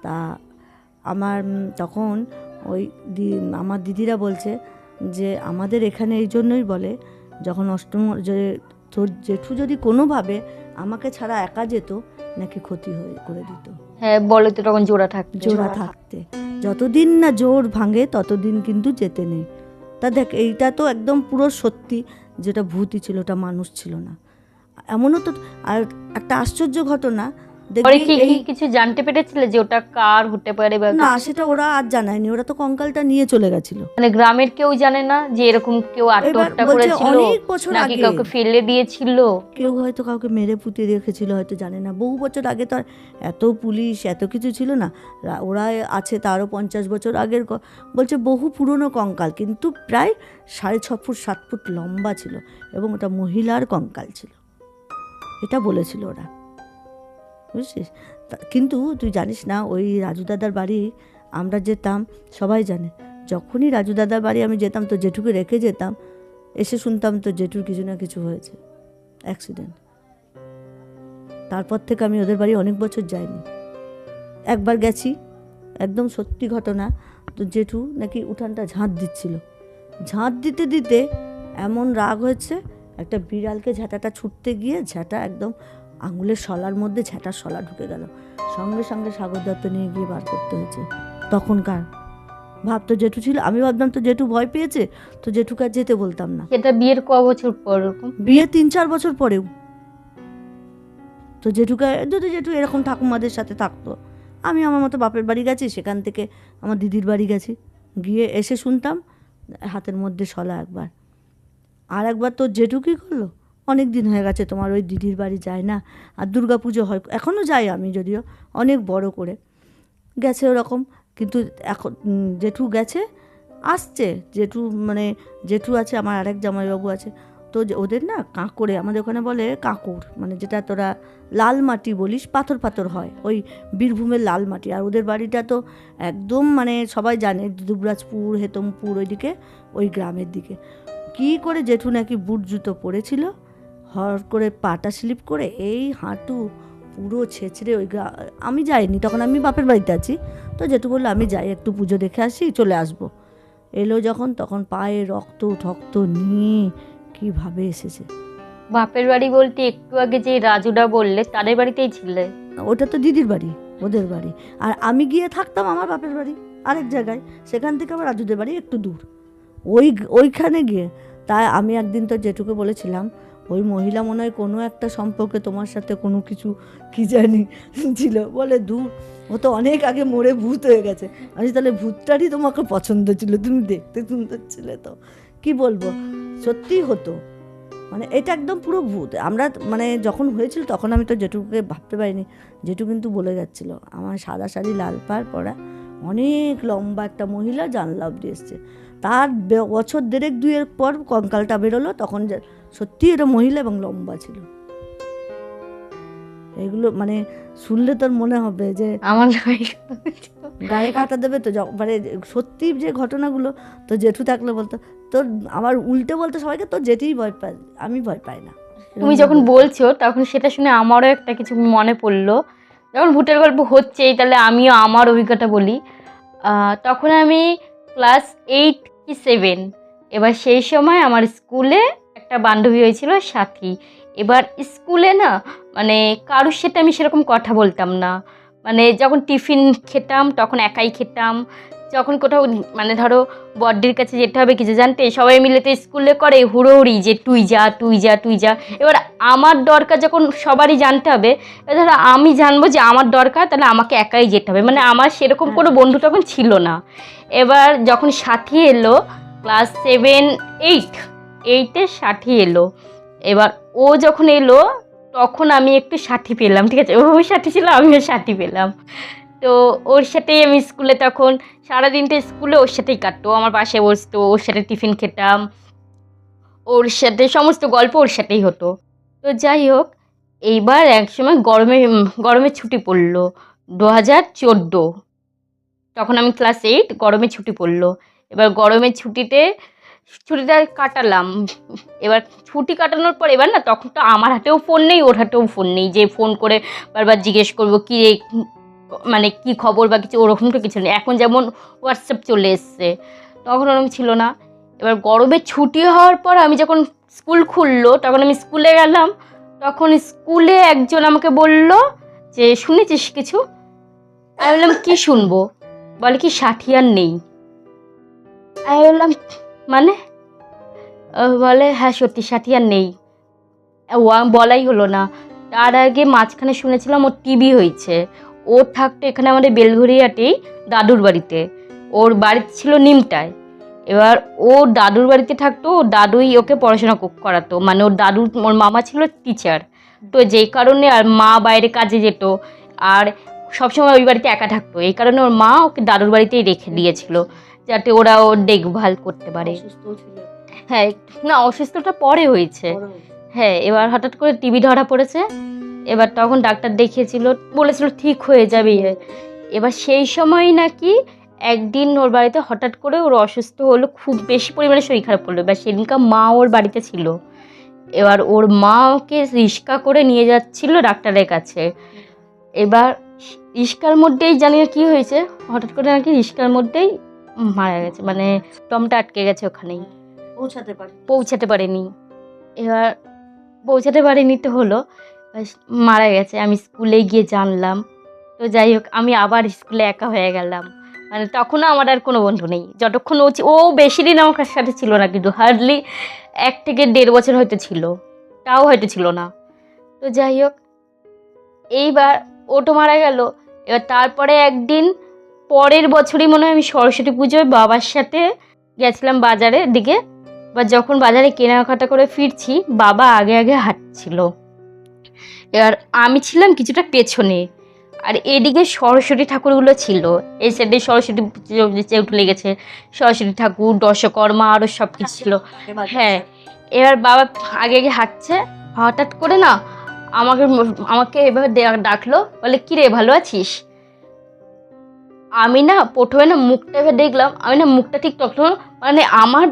তা আমার তখন ওই আমার দিদিরা বলছে যে আমাদের এখানে এই জন্যই বলে যখন যে তোর জেঠু যদি কোনোভাবে আমাকে ছাড়া একা যেত নাকি ক্ষতি করে দিত। হ্যাঁ বলে তো তখন জোড়া থাকতে যতদিন না জোর ভাঙে ততদিন কিন্তু যেতে নেই। তা দেখ এইটা তো একদম পুরো সত্যি, যেটা ভূতই ছিল, ওটা মানুষ ছিল না। এমনও তো আর একটা আশ্চর্য ঘটনা কিছু জানতে পেরেছিলে যে ওটা কার হতে পারে? না, সেটা ওরা আর জানায়নি, ওরা তো কঙ্কালটা নিয়ে চলে গেছিল। মানে গ্রামের কেউ জানে না যে এরকম কেউ আত্মহত্যা করেছিল অনেক বছর নাকি আগে কাউকে ফেলে দিয়েছিল? কেউ হয়তো কাউকে মেরে পুঁতে রেখেছিল, হয়তো জানে না। বহু বছর আগে তো এত পুলিশ এত কিছু ছিল না, ওরা আছে তারও 50 বছর আগের। বলছে বহু পুরনো কঙ্কাল, কিন্তু প্রায় 6.5 ফুট 7 ফুট লম্বা ছিল, এবং ওটা মহিলার কঙ্কাল ছিল, এটা বলেছিল ওরা, বুঝছিস? কিন্তু তুই জানিস না, ওই রাজু দাদার বাড়ি আমরা যেতাম, সবাই জানে, যখনই রাজু দাদার বাড়ি আমি যেতাম তো জেঠুকে রেখে যেতাম, এসে শুনতাম তো জেঠুর কিছু না কিছু হয়েছে, অ্যাক্সিডেন্ট। তারপর থেকে আমি ওদের বাড়ি অনেক বছর যাইনি। একবার গেছি, একদম সত্যি ঘটনা, তো জেঠু নাকি উঠানটা ঝাঁট দিচ্ছিল, ঝাঁট দিতে দিতে এমন রাগ হয়েছে, একটা বিড়ালকে ঝাঁটাটা ছুটতে গিয়ে ঝাঁটা একদম আঙুলের শলার মধ্যে ঝাঁটার শলা ঢুকে গেল। সঙ্গে সঙ্গে সাগর দত্ত নিয়ে গিয়ে বার করতে হয়েছে। তখনকার ভাবতো জেঠু ছিল, আমি ভাবতাম তো জেঠু ভয় পেয়েছে, তো জেঠুকে আর যেতে বলতাম না। সেটা বিয়ের ক বছর পর এরকম? বিয়ে 3-4 বছর পরেও তো জেঠুকে, যদি জেঠু এরকম ঠাকুমাদের সাথে থাকতো, আমি আমার মতো বাপের বাড়ি গেছি, সেখান থেকে আমার দিদির বাড়ি গেছি, গিয়ে এসে শুনতাম হাতের মধ্যে শলা একবার। আর একবার তো জেঠু কী করলো, অনেক দিন হয়ে গেছে তোমার ওই দিদির বাড়ি যায় না, আর দুর্গা পুজো হয়, এখনও যাই আমি, যদিও অনেক বড় করে গেছে ওরকম, কিন্তু এখন জেঠু গেছে, আসছে জেঠু, মানে জেঠু আছে, আমার আরেক জামাইবাবু আছে, তো ওদের না কাঁকড়ে, আমাদের ওখানে বলে কাঁকড়, মানে যেটা তোরা লাল মাটি বলিস, পাথর পাথর হয়, ওই বীরভূমের লাল মাটি। আর ওদের বাড়িটা তো একদম মানে সবাই জানে দুবরাজপুর, হেতমপুর ওইদিকে, ওই গ্রামের দিকে। কী করে জেঠু নাকি বুট জুতো পরেছিল, হর করে পাটা স্লিপ করে এই হাঁটু পুরো ছেঁচড়ে ওই আমি যাইনি, তখন আমি বাপের বাড়িতে আছি, তো জেঠু বললো আমি যাই একটু পুজো দেখে আসি, চলে আসবো। এলো যখন, তখন পায়ে রক্ত ঠক্ত নিয়ে কীভাবে এসেছে। বাপের বাড়ি বলতে একটু আগে যে রাজুদা বললে তাদের বাড়িতেই ছিলে? ওটা তো দিদির বাড়ি, ওদের বাড়ি, আর আমি গিয়ে থাকতাম আমার বাপের বাড়ি আরেক জায়গায়, সেখান থেকে আবার রাজুদের বাড়ি একটু দূর, ওইখানে গিয়ে। তাই আমি একদিন তো জেঠুকে বলেছিলাম, ওই মহিলা মনে হয় কোনো একটা সম্পর্কে তোমার সাথে কোনো কিছু কি জানি ছিল, বলে দূর, ও তো অনেক আগে মরে ভূত হয়ে গেছে। আমি তাহলে ভূতটারই তোমাকে পছন্দ ছিল, তুমি দেখতে সুন্দর ছিলে, তো কি বলবো, সত্যিই হতো, মানে এটা একদম পুরো ভূত। আমরা মানে যখন হয়েছিল তখন আমি তো জেঠুকে ভাবতে পারিনি, জেঠু কিন্তু বলে যাচ্ছিল, আমার সাদা শাড়ি লাল পাড় পরা অনেক লম্বা একটা মহিলা জানলা অবধি এসছে, তার বছর 1.5-2 পর কঙ্কালটা বেরোলো, তখন সত্যি এটা মহিলা এবং লম্বা ছিল। এগুলো মানে শুনলে তোর মনে হবে যে আমার গায়ে কাটা দেবে, তো মানে সত্যি যে ঘটনাগুলো, তো জেঠু থাকলে বলতো, তোর আমার উল্টে বলতো সবাইকে, তোর জেঠুই ভয় পায়, আমি ভয় পাই না। তুমি যখন বলছো তখন সেটা শুনে আমারও একটা কিছু মনে পড়লো। যখন ভূতের গল্প হচ্ছেই, তাহলে আমিও আমার অভিজ্ঞতা বলি। তখন আমি ক্লাস 8 কি 7, এবার সেই সময় আমার স্কুলে একটা বান্ধবী হয়েছিল সাথী। এবার স্কুলে না মানে কারোর সাথে আমি সেরকম কথা বলতাম না, মানে যখন টিফিন খেতাম তখন একাই খেতাম, যখন কোথাও মানে ধরো বড়দির কাছে যেতে হবে কিছু জানতে, সবাই মিলে তো স্কুলে করে হুড়োহুড়ি যে তুই যা তুই যা তুই যা। এবার আমার দরকার যখন সবারই জানতে হবে, এবার ধরো আমি জানবো যে আমার দরকার, তাহলে আমাকে একাই যেতে হবে, মানে আমার সেরকম কোনো বন্ধু তখন ছিল না। এবার যখন সাথী এলো, ক্লাস 7-8 সাথী এলো, এবার ও যখন এলো তখন আমি একটু সাথী পেলাম, ঠিক আছে, ও সাথী ছিল আমিও সাথী পেলাম। তো ওর সাথেই আমি স্কুলে, তখন সারাদিনটা স্কুলে ওর সাথেই কাটতো, আমার পাশে বসতো, ওর সাথে টিফিন খেতাম, ওর সাথে সমস্ত গল্প ওর সাথেই হতো। তো যাই হোক, এইবার একসময় গরমে ছুটি পড়লো 2014, তখন আমি ক্লাস 8, গরমে ছুটি পড়লো। এবার গরমের ছুটিটা কাটালাম। এবার ছুটি কাটানোর পর এবার না, তখন তো আমার হাতেও ফোন নেই, ওর হাতেও ফোন নেই যে ফোন করে বারবার জিজ্ঞেস করবো কি রে, মানে কি খবর বা কিছু, ওরকম তো কিছু নেই। এখন যেমন হোয়াটসঅ্যাপ চলে এসছে, তখন ওরকম ছিল না। এবার গরমের ছুটি হওয়ার পর আমি যখন স্কুল খুললো, তখন আমি স্কুলে গেলাম, তখন স্কুলে একজন আমাকে বলল যে শুনেছিস কিছু? আমি বললাম কি শুনবো? বলে কি সাথী আর নেই। আমি বললাম মানে? বলে হ্যাঁ সত্যি সাথী আর নেই। বলাই হলো না, তার আগে মাঝখানে শুনেছিলাম ওর টিবি হয়েছে। ও থাকতো এখানে আমাদের বেলঘরিয়াতেই দাদুর বাড়িতে, ওর বাড়িতে ছিল নিমটায়। এবার ও দাদুর বাড়িতে থাকতো, ওর দাদুই ওকে পড়াশোনা করাতো, মানে ওর মামা ছিল টিচার, তো যেই কারণে, আর মা বাইরে কাজে যেত, আর সবসময় ওই বাড়িতে একা থাকতো, এই কারণে ওর মা ওকে দাদুর বাড়িতেই রেখে দিয়েছিল, যাতে ওরা ওর দেখভাল করতে পারে। হ্যাঁ, না অসুস্থটা পরে হয়েছে। হ্যাঁ, এবার হঠাৎ করে টিবি ধরা পড়েছে। এবার তখন ডাক্তার দেখিয়েছিল, বলেছিল ঠিক হয়ে যাবে। এবার সেই সময় নাকি একদিন ওর বাড়িতে হঠাৎ করে ওর অসুস্থ হলো, খুব বেশি পরিমাণে শরীর খারাপ করলো। এবার সেদিনকার মা ওর বাড়িতে ছিল। এবার ওর মা ওকে রিক্সা করে নিয়ে যাচ্ছিল ডাক্তারের কাছে। এবার রিক্সার মধ্যেই জানি না কী হয়েছে, হঠাৎ করে নাকি রিক্সার মধ্যেই মারা গেছে, মানে দমটা আটকে গেছে ওখানেই, পৌঁছাতে পারেনি। এবার পৌঁছাতে পারেনি তো হলো, ব্যাস মারা গেছে। আমি স্কুলে গিয়ে জানলাম। তো যাই হোক, আমি আবার স্কুলে একা হয়ে গেলাম। মানে তখনও আমার আর কোনো বন্ধু নেই। যতক্ষণ ও বেশি দিন আমার সাথে ছিল না, কিন্তু হার্ডলি 1 থেকে 1.5 বছর হয়তো ছিল, তাও হয়তো ছিল না। তো যাই হোক, এইবার ও তো মারা গেল। এবার তারপরে একদিন পরের বছরই মনে হয় আমি সরস্বতী পুজোয় বাবার সাথে গেছিলাম বাজারের দিকে। বা যখন বাজারে কেনাকাটা করে ফিরছি, বাবা আগে আগে হাঁটছিল, এবার আমি ছিলাম কিছুটা পেছনে। আর এদিকে সরস্বতী ঠাকুরগুলো ছিল, এই সাইডে সরস্বতী চেউট লেগেছে, সরস্বতী ঠাকুর, দশকর্মা, আরও সব কিছু ছিল। হ্যাঁ, এবার বাবা আগে আগে হাঁটছে, হঠাৎ করে না আমাকে আমাকে এভাবে ডাকলো, বলে কি রে, ভালো আছিস? আমি না প্রথমে না মুখটা এবার দেখলাম, আমি না মুখটা ঠিক তখন, মানে আমার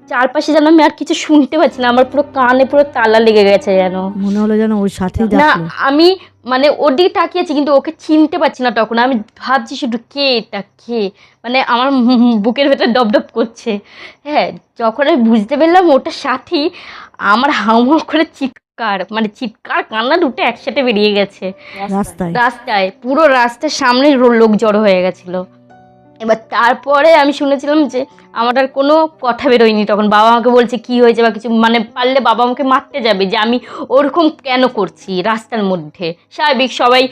চারপাশে যেন আমি আর কিছু শুনতে পাচ্ছি না, আমার পুরো কানে পুরো তালা লেগে গেছে, যেন মনে হলো যেন ওর সাথেই না। ডাকলো। আমি মানে ওর দিকে তাকিয়েছি, কিন্তু ওকে চিনতে পারছি না। তখন আমি ভাবছি শুধু কে এটা, কে, মানে আমার বুকের ভেতর ডপ করছে। হ্যাঁ, যখন আমি বুঝতে পারলাম ওটা সাথী, আমার হাউমাউ করে মানে চিৎকার কান্না দুটো একসাথে বেরিয়ে গেছে। রাস্তায় পুরো রাস্তার সামনে লোক জড়ো হয়ে গেছিলো। এবার তারপরে আমি শুনেছিলাম যে আমার আর কোনো কথা বেরোয়নি। তখন বাবা আমাকে বলছে কি হয়েছে বা কিছু, মানে পারলে বাবা আমাকে মারতে যাবে যে আমি ওরকম কেন করছি রাস্তার মধ্যে। স্বাভাবিক, সবাই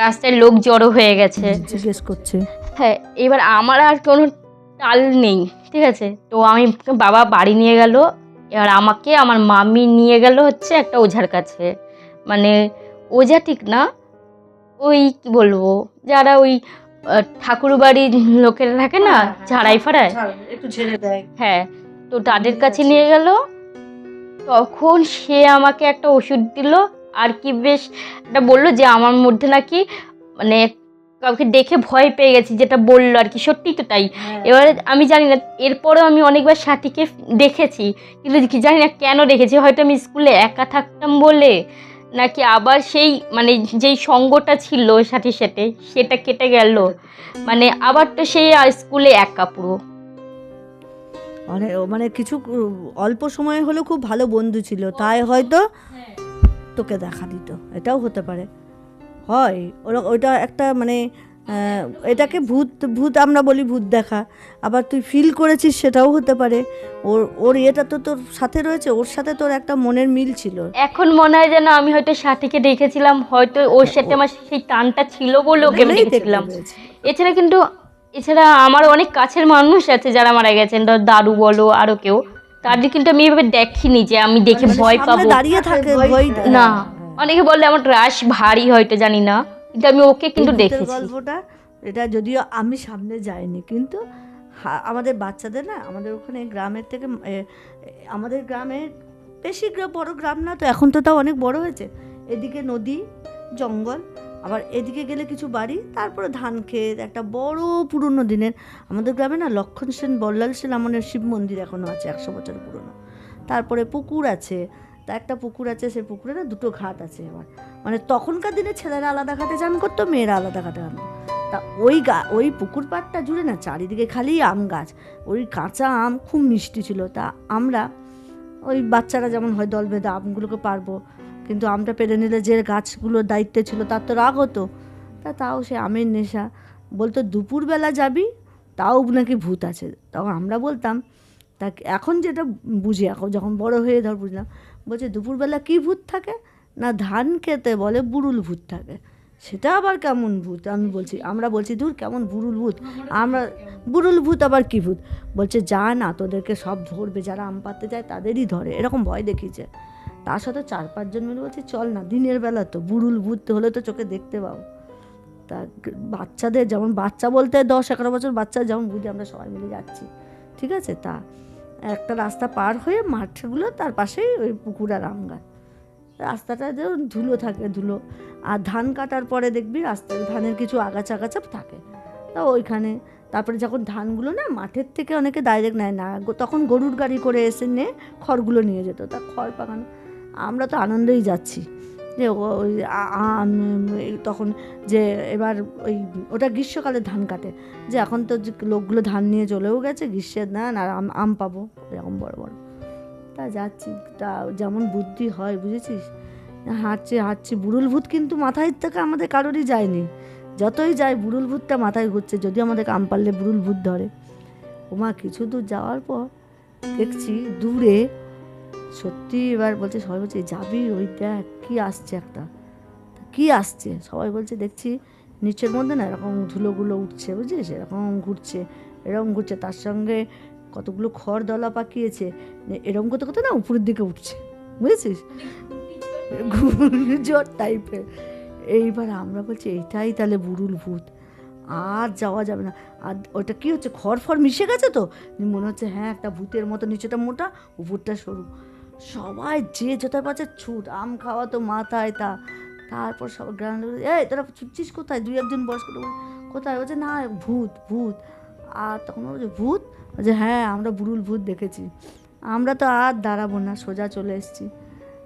রাস্তায় লোক জড়ো হয়ে গেছে, জিজ্ঞেস করছে। হ্যাঁ, এবার আমার আর কোনো টাল নেই, ঠিক আছে। তো আমি, বাবা বাড়ি নিয়ে গেল। এবার আমাকে আমার মামি নিয়ে গেল হচ্ছে একটা ওঝার কাছে, মানে ওঝা ঠিক না, ওই কি বলবো, যারা ওই ঠাকুর বাড়ির লোকেরা থাকে না, ঝাড়াই ফাড়ায়, একটু ঝেড়ে দেয়। হ্যাঁ, তো তাদের কাছে নিয়ে গেল। তখন সে আমাকে একটা ওষুধ দিল, আর কি বেশ এটা বললো যে আমার মধ্যে নাকি, মানে কাউকে দেখে ভয় পেয়ে গেছি, যেটা বললো আর কি, সত্যি তো তাই। এবারে আমি জানি না, এরপরেও আমি অনেকবার সাথীকে দেখেছি, কিন্তু কি জানি না কেন দেখেছি, হয়তো আমি স্কুলে একা থাকতাম বলে, নাকি আবার সেই মানে যেই সঙ্গটা ছিল সাথীর সাথে সেটা কেটে গেল, মানে আবার তো সেই স্কুলে একা পুরো। মানে কিছু অল্প সময় হলেও খুব ভালো বন্ধু ছিল, তাই হয়তো তোকে দেখা দিত, এটাও হতে পারে। হয় ওটা একটা মানে এটাকে ভূত আমরা বলি, ভূত দেখা। আবার তুই ফিল করেছিস, সেটাও হতে পারে। ওর এটা তো তোর সাথে রয়েছে, ওর সাথে তোর একটা মনের মিল ছিল। এখন মনে হয় যেন আমি হয়তো সাথীকে দেখেছিলাম, হয়তো ওর সাথে আমার সেই টানটা ছিল বলে ওকে আমি দেখেছিলাম। এছাড়া আমার অনেক কাছের মানুষ আছে যারা মারা গেছেন, দাদু বলো আরো কেউ, তাদের কিন্তু আমি এভাবে দেখিনি যে আমি দেখে ভয় পাবো, দাঁড়িয়ে থাকে না। অনেকে বললে আমার রাশ ভারী, হয়তো জানি না, কিন্তু আমি ওকে কিন্তু দেখেছি। গল্পটা এটা যদিও আমি সামনে যাইনি, কিন্তু আমাদের বাচ্চাদের না, আমাদের ওখানে গ্রামের থেকে, আমাদের গ্রামের বেশি বড় গ্রাম না তো, এখন তো তাও অনেক বড় হয়েছে। এদিকে নদী, জঙ্গল, আবার এদিকে গেলে কিছু বাড়ি, তারপরে ধান ক্ষেত, একটা বড় পুরনো দিনের। আমাদের গ্রামে না লক্ষণ সেন, বল্লাল সেন আমনের শিব মন্দির এখনও আছে, 100 বছর পুরনো। তারপরে পুকুর আছে, তা একটা পুকুর আছে, সেই পুকুরে না 2টো ঘাট আছে। আবার মানে তখনকার দিনে ছেলেরা আলাদা ঘাটে চান করতো, মেয়েরা আলাদা ঘাটে চান করতো। তা ওই পুকুর পাড়টা জুড়ে না চারিদিকে খালি আম গাছ, ওই কাঁচা আম খুব মিষ্টি ছিল। তা আমরা ওই বাচ্চারা যেমন হয় দল বেঁধে আমগুলোকে পারবো, কিন্তু আমটা পেরে নিলে যে গাছগুলোর দায়িত্বে ছিল তার তো রাগ হতো। তাও সে আমের নেশা, বলতো দুপুরবেলা যাবি, তাও নাকি ভূত আছে। তখন আমরা বলতাম, তা এখন যেটা বুঝি, এখন যখন বড় হয়ে বুঝলাম, বলছে দুপুরবেলা কি ভূত থাকে না, ধান খেতে বলে বুড়ুল ভূত থাকে। সেটা আবার কেমন ভূত? আমরা বলছি দূর, কেমন বুড়ুল ভূত, বুড়ুল ভূত আবার কি ভূত? বলছে যা না, তোদেরকে সব ধরবে, যারা আম পাড়তে যায় তাদেরই ধরে, এরকম ভয় দেখিয়েছে। তার সাথে 4-5 জন মিলে বলছে চল না, দিনের বেলা তো বুড়ুল ভূত হলে তো চোখে দেখতে পাবো। তা বাচ্চাদের যেমন, বাচ্চা বলতে 10-11 বছর বাচ্চা যেমন বুঝে, আমরা সবাই মিলে যাচ্ছি, ঠিক আছে। তা একটা রাস্তা পার হয়ে মাঠগুলো, তার পাশেই ওই পুকুর আর আম গাছ। রাস্তাটা যেমন ধুলো থাকে, ধুলো, আর ধান কাটার পরে দেখবি রাস্তায় ধানের কিছু আগাছা থাকে, তা ওইখানে। তারপরে যখন ধানগুলো না মাঠের থেকে অনেকে ডাইরেক্ট নেয় না, তখন গরুর গাড়ি করে এসে নিয়ে খড়গুলো নিয়ে যেত, তা খড় পাকানো। আমরা তো আনন্দেই যাচ্ছি, যে ওই তখন যে এবার ওই ওটা গ্রীষ্মকালে ধান কাটে, যে এখন তো যে লোকগুলো ধান নিয়ে চলেও গেছে, গ্রীষ্মের ধান আর আম পাবো এরকম বড় বড়। তা যাচ্ছি, তা যেমন বুদ্ধি হয় বুঝেছিস, হাঁটছি বুড়ুল ভূত কিন্তু মাথায় থেকে আমাদের কারোরই যায়নি, যতই যায় বুড়ুল ভূতটা মাথায় ঘুরছে, যদি আমাদের আম পারলে বুড়ুল ভূত ধরে। ওমা কিছু দূর যাওয়ার পর দেখছি দূরে সত্যি, এবার বলছে সবাই বলছে যাবি ওই দেখ কি আসছে একটা, কি আসছে সবাই বলছে, দেখছি নিচের মধ্যে না এরকম ধুলোগুলো উঠছে বুঝছিস, এরকম ঘুরছে, তার সঙ্গে কতগুলো খড় দলা পাকিয়েছে, এরকম করতে করতে না উপরের দিকে উঠছে বুঝেছিস, ঘূর্ণিঝড় টাইপের। এইবার আমরা বলছি এইটাই তাহলে বুড়ুল ভূত, আর যাওয়া যাবে না। আর ওটা কি হচ্ছে, খড় মিশে গেছে তো মনে হচ্ছে হ্যাঁ একটা ভূতের মতো, নিচেটা মোটা উপরটা সরু। সবাই যে যেটার পাচ্ছে ছুট, আম খাওয়া তো মাথায় তা। তারপর সব গ্রামের লোক, এই তোরা ছুটছিস কোথায়, দুই একজন বয়স্ক লোক কোথায়, বলছে না ভূত। আর তখন বলছে ভূত, বলছে হ্যাঁ আমরা বুড়ুল ভূত দেখেছি। আমরা তো আর দাঁড়াবো না, সোজা চলে এসেছি।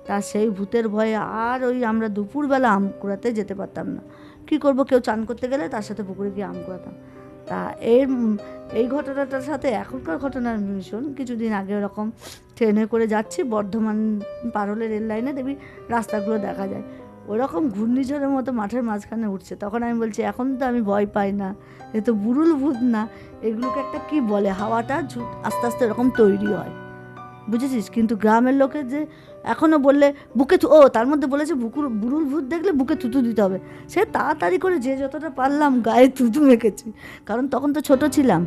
তা সেই ভূতের ভয়ে আর ওই আমরা দুপুরবেলা আম কুড়াতে যেতে পারতাম না। কী করবো, কেউ চান করতে গেলে তার সাথে পুকুরে গিয়ে আম কুড়াতাম। তা এই ঘটনাটার সাথে এখনকার ঘটনার মিশন, কিছুদিন আগে ওরকম ট্রেনে করে যাচ্ছি, বর্ধমান পার হলে রেল লাইনে দেখবি রাস্তাগুলো দেখা যায়, ওরকম ঘূর্ণিঝড়ের মতো মাঠের মাঝখানে উঠছে। তখন আমি বলছি এখন তো আমি ভয় পাই না, এ তো বুড়ুল ভূত না, এগুলোকে একটা কি বলে, হাওয়াটা আস্তে আস্তে এরকম তৈরি হয় বুঝেছিস। কিন্তু গ্রামের লোকের যে এখনও বললে বুকে তার মধ্যে বলেছে বুড়ুল ভূত দেখলে বুকে থুতু দিতে হবে, সে তাড়াতাড়ি করে যে যতটা পারলাম গায়ে থুতু মেখেছি, কারণ তখন তো ছোট ছিলাম।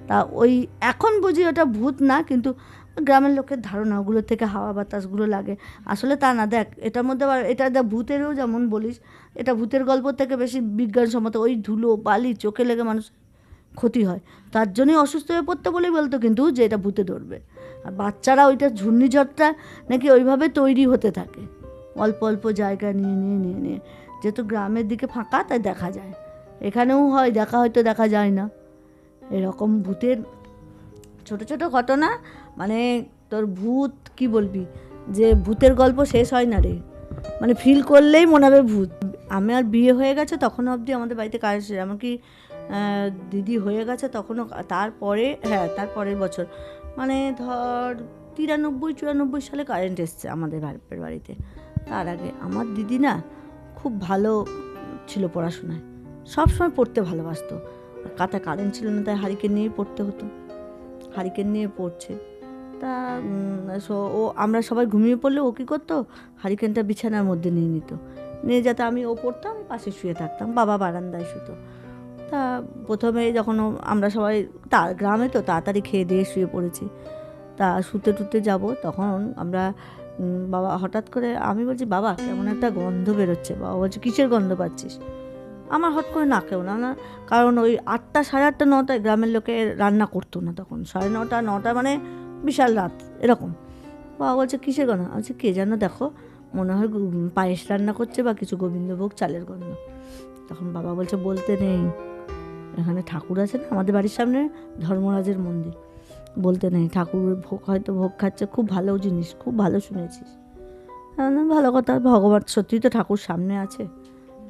তা ওই এখন বুঝি ওটা ভূত না, কিন্তু গ্রামের লোকের ধারণা ওগুলোর থেকে হাওয়া বাতাসগুলো লাগে, আসলে তা না। দেখ এটার মধ্যে আবার এটা দেখ ভূতেরও যেমন বলিস, এটা ভূতের গল্প থেকে বেশি বিজ্ঞানসম্মত। ওই ধুলো বালি চোখে লেগে মানুষ ক্ষতি হয়, তার জন্যই অসুস্থ হয়ে পড়তে বলেই বলতো কিন্তু যে এটা ভূতে ধরবে। আর বাচ্চারা ওইটা ঘূর্ণিঝড়টা নাকি ওইভাবে তৈরি হতে থাকে, অল্প অল্প জায়গা নিয়ে যেহেতু গ্রামের দিকে ফাঁকা তাই দেখা যায়, এখানেও হয় দেখা, হয়তো দেখা যায় না। এরকম ভূতের ছোট ছোট ঘটনা, মানে তোর ভূত কি বলবি, যে ভূতের গল্প শেষ হয় না রে, মানে ফিল করলেই মনে হবে ভূত। আমি আর বিয়ে হয়ে গেছে তখন অবধি আমাদের বাড়িতে কাজ এসেছে, এমনকি দিদি হয়ে গেছে তখনও, তারপরে হ্যাঁ তার পরের বছর মানে ধর 93-94 সালে কারেন্ট এসছে আমাদের বাপের বাড়িতে। তার আগে আমার দিদি না খুব ভালো ছিল পড়াশোনায়, সবসময় পড়তে ভালোবাসতো, আর কাটা কারেন্ট ছিল না তাই হারিকেন নিয়েই পড়তে হতো, হারিকেন নিয়ে পড়ছে। তা আমরা সবাই ঘুমিয়ে পড়লে ও কী করতো, হারিকেনটা বিছানার মধ্যে নিয়ে নিত, নিয়ে যাতে ও পড়তাম আমি পাশে শুয়ে থাকতাম, বাবা বারান্দায় শুতো। তা প্রথমে যখন আমরা সবাই গ্রামে তো তাড়াতাড়ি খেয়ে দিয়ে শুয়ে পড়েছি, তা শুতে যাব, তখন আমরা বাবা হঠাৎ করে, আমি বলছি বাবা কেমন একটা গন্ধ বেরোচ্ছে, বাবা বলছে কিসের গন্ধ পাচ্ছিস, আমার হট করে নাকেও না, কারণ ওই 8টা, 8:30, 9টায় গ্রামের লোকে রান্না করতো না তখন, 9:30, 9টা মানে বিশাল রাত এরকম। বাবা বলছে কিসের গন্ধ, বলছে কে যেন দেখো মনে হয় পায়েস রান্না করছে বা কিছু গোবিন্দভোগ চালের গন্ধ। তখন বাবা বলছে বলতে নেই, এখানে ঠাকুর আছে না আমাদের বাড়ির সামনে, ধর্মরাজের মন্দির, বলতে নেই, ঠাকুর হয়তো ভোগ খাচ্ছে, খুব ভালো জিনিস, খুব ভালো শুনেছিস। ভালো কথা, ভগবান সত্যি তো ঠাকুর সামনে আছে।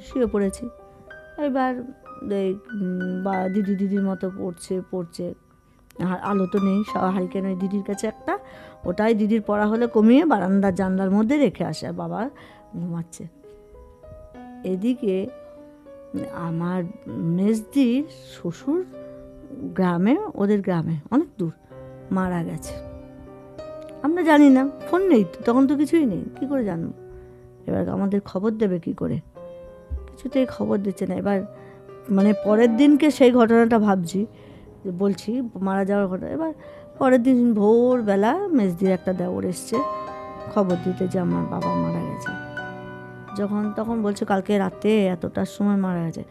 শুয়ে পড়েছি, এবার বা দিদির মতো পড়ছে, আলো তো নেই, হারিকেন ওই দিদির কাছে একটা, ওটাই দিদির পড়া হলে কমিয়ে বারান্দার জানলার মধ্যে রেখে আসে, আর বাবা ঘুমাচ্ছে। এদিকে আমার মেজদির শ্বশুর গ্রামে, ওদের গ্রামে অনেক দূর, মারা গেছে। আমরা জানি না, ফোন নেই তো তখন, তো কিছুই নেই, কী করে জানবো। এবার আমাদের খবর দেবে কি করে, কিছুতেই খবর দিচ্ছে না। এবার মানে পরের দিনকে সেই ঘটনাটা ভাবছি, বলছি মারা যাওয়ার ঘটনা। এবার পরের দিন ভোরবেলা মেজদির একটা দেওর এসছে খবর দিতে যে আমার বাবা মারা গেছে। তখন বলছে কালকে রাতে এতটার সময় মারা গেছে।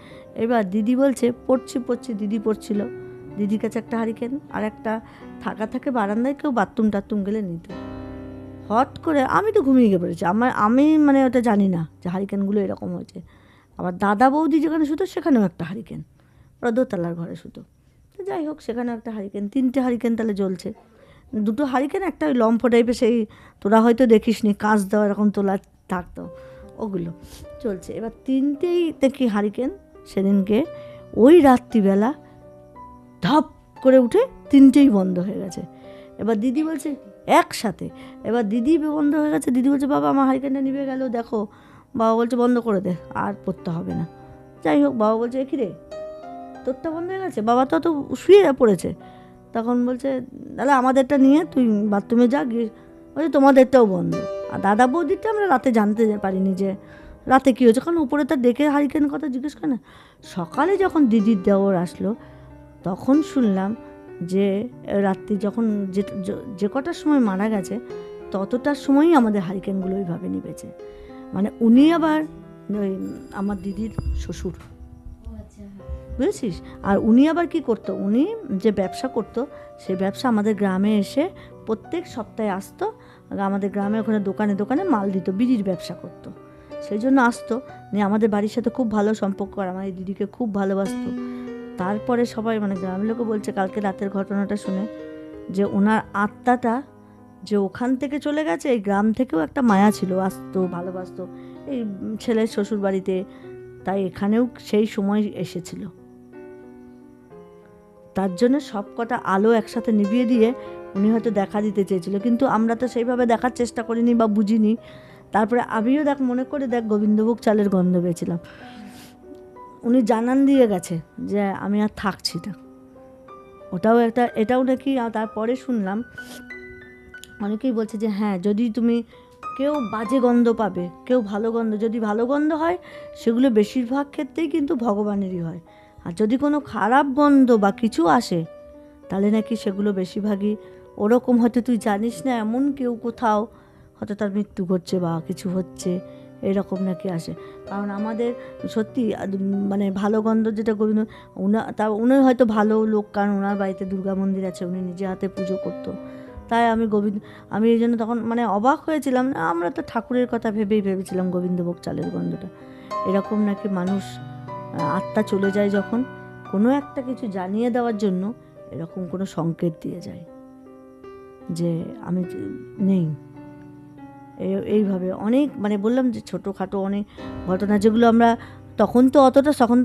এবার দিদি বলছে পড়ছি, দিদি পড়ছিল, দিদির কাছে একটা হারিকেন, আর একটা থাকে বারান্দায়, কেউ বাথরুম গেলে নিত। হট করে আমি তো ঘুমিয়ে গিয়ে পড়েছি, আমি মানে ওটা জানি না যে হারিকেনগুলো এরকম হয়েছে। আবার দাদা বৌদি যেখানে শুতো সেখানেও একটা হারিকেন, ওরা দোতলার ঘরে শুতো। তো যাই হোক, সেখানেও একটা হারিকেন, 3টে হারিকেন তাহলে জ্বলছে। 2টো হারিকেন, একটা ওই লম্ফ টাইপের, সেই তোরা হয়তো দেখিস নি, কাঁচ দেওয়া এরকম তোলা থাকতো, ওগুলো চলছে। এবার 3টেই দেখি হারিকেন সেদিনকে ওই রাত্রিবেলা ধপ করে উঠে 3টেই বন্ধ হয়ে গেছে। এবার দিদি বলছে একসাথে, এবার দিদি বন্ধ হয়ে গেছে, দিদি বলছে বাবা আমার হারিকেনটা নিভে গেল দেখো, বাবা বলছে বন্ধ করে দে আর পড়তে হবে না। যাই হোক বাবা বলছে কি রে তোরটা বন্ধ হয়ে গেছে, বাবা তো শুয়ে পড়েছে। তখন বলছে দাদা আমাদেরটা নিয়ে তুই বাথরুমে যা, গিয়ে বলছে তোমাদেরটাও বন্ধ। আর দাদা বৌদিরটা আমরা রাতে জানতে পারিনি যে রাতে কী হয়েছে, কারণ উপরে তার ডেকে হারিকেন কথা জিজ্ঞেস করে না। সকালে যখন দিদির দেওর আসলো তখন শুনলাম যে রাত্রি যখন যে কটার সময় মারা গেছে ততটার সময়ই আমাদের হারিকেনগুলো ওইভাবে নিবেছে। মানে উনি আবার ওই আমার দিদির শ্বশুর, বুঝেছিস। আর উনি আবার কি করতো, উনি যে ব্যবসা করতো সেই ব্যবসা আমাদের গ্রামে এসে প্রত্যেক সপ্তাহে আসতো, আমাদের গ্রামে ওখানে দোকানে দোকানে মাল দিত, বিড়ির ব্যবসা করতো, সেই জন্য আসতো। নিয়ে আমাদের বাড়ির সাথে খুব ভালো সম্পর্ক, আর আমার এই দিদিকে খুব ভালোবাসতো। তারপরে সবাই মানে গ্রামের লোকও বলছে কালকে রাতের ঘটনাটা শুনে যে ওনার আত্মাটা যে ওখান থেকে চলে গেছে, এই গ্রাম থেকেও একটা মায়া ছিল, আসতো ভালোবাসতো এই ছেলের শ্বশুর বাড়িতে, তাই এখানেও সেই সময় এসেছিল। তার জন্য সব কটা আলো একসাথে নিভিয়ে দিয়ে উনি হয়তো দেখা দিতে চেয়েছিল, কিন্তু আমরা তো সেইভাবে দেখার চেষ্টা করিনি বা বুঝিনি। তারপরে আমিও মনে করে গোবিন্দভোগ চালের গন্ধ পেয়েছিলাম। উনি জানান দিয়ে গেছে যে আমি আর থাকছি না, এটাও নাকি। তারপরে শুনলাম অনেকেই বলছে যে হ্যাঁ যদি তুমি কেউ বাজে গন্ধ পাবে, কেউ ভালো গন্ধ, যদি ভালো গন্ধ হয় সেগুলো বেশিরভাগ ক্ষেত্রেই কিন্তু ভগবানেরই হয়। আর যদি কোনো খারাপ গন্ধ বা কিছু আসে তাহলে নাকি সেগুলো বেশিরভাগই ওরকম, হয়তো তুই জানিস না এমন কেউ কোথাও হয়তো তার মৃত্যু ঘটছে বা কিছু হচ্ছে, এরকম নাকি আসে। কারণ আমাদের সত্যি মানে ভালো গন্ধ যেটা গোবিন্দ উনি হয়তো ভালো লোক, কারণ ওনার বাড়িতে দুর্গা মন্দির আছে, উনি নিজে হাতে পুজো করতো। তাই আমি এই জন্য তখন মানে অবাক হয়েছিলাম, না আমরা তো ঠাকুরের কথা ভেবেছিলাম গোবিন্দভোগ চালের গন্ধটা এরকম নাকি। মানুষ আত্মা চলে যায় যখন কোনো একটা কিছু জানিয়ে দেওয়ার জন্য এরকম কোনো সংকেত দিয়ে যায় যে আমি নেই। এইভাবে অনেক মানে বললাম যে ছোটোখাটো অনেক ঘটনা যেগুলো আমরা তখন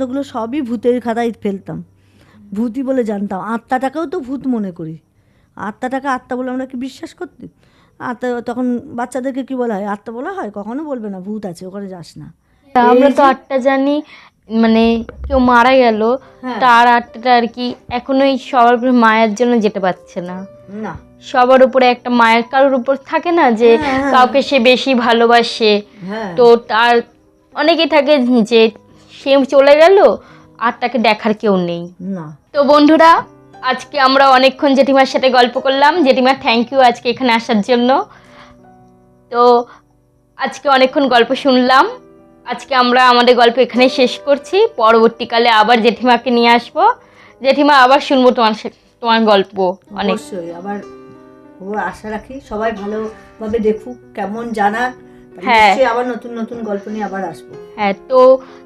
তোগুলো সবই ভূতের খাতায় ফেলতাম, ভূতই বলে জানতাম। আত্মাটাকেও তো ভূত মনে করি, আত্মাটাকে আত্মা বলে আমরা কি বিশ্বাস করতি? আত্মা তখন বাচ্চাদেরকে কি বলা হয়, আত্মা বলা হয়, কখনো বলবে না ভূত আছে ওখানে যাস না। আমরা তো আটটা জানি, মানে কেউ মারা গেল তার আটটা আর কি এখনোই সবার উপরে মায়ের জন্য যেতে পারছে না। না সবার উপরে একটা মায়ের কারোর উপর থাকে না যে কাউকে সে বেশি ভালোবাসে, তো তার অনেকেই থাকে যে সে চলে গেল আর তাকে দেখার কেউ নেই। না। তো বন্ধুরা আজকে আমরা অনেকক্ষণ জেঠিমার সাথে গল্প করলাম। জেঠিমা থ্যাংক ইউ আজকে এখানে আসার জন্য। তো আজকে অনেকক্ষণ গল্প শুনলাম, আজকে আমরা আমাদের গল্প এখানেই শেষ করছি। পরবর্তীকালে আবার জেঠিমাকে নিয়ে আসবো। জেঠিমা আবার শুনবো তোমার গল্প অনেক। অবশ্যই আবার আশা রাখি সবাই ভালোভাবে দেখুক, কেমন জানাক। হ্যাঁ আবার নতুন নতুন গল্প নিয়ে আবার আসবো। হ্যাঁ, তো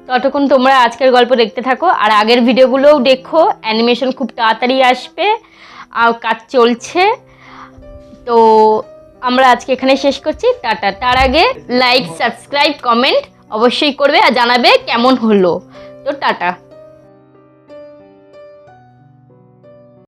ততক্ষণ তোমরা আজকের গল্প দেখতে থাকো আর আগের ভিডিওগুলোও দেখো, অ্যানিমেশন খুব তাড়াতাড়ি আসবে আর কাজ চলছে। তো আমরা আজকে এখানে শেষ করছি, টাটা। তার আগে লাইক সাবস্ক্রাইব কমেন্ট অবশ্যই করবে আর জানাবে কেমন হলো। তো টাটা।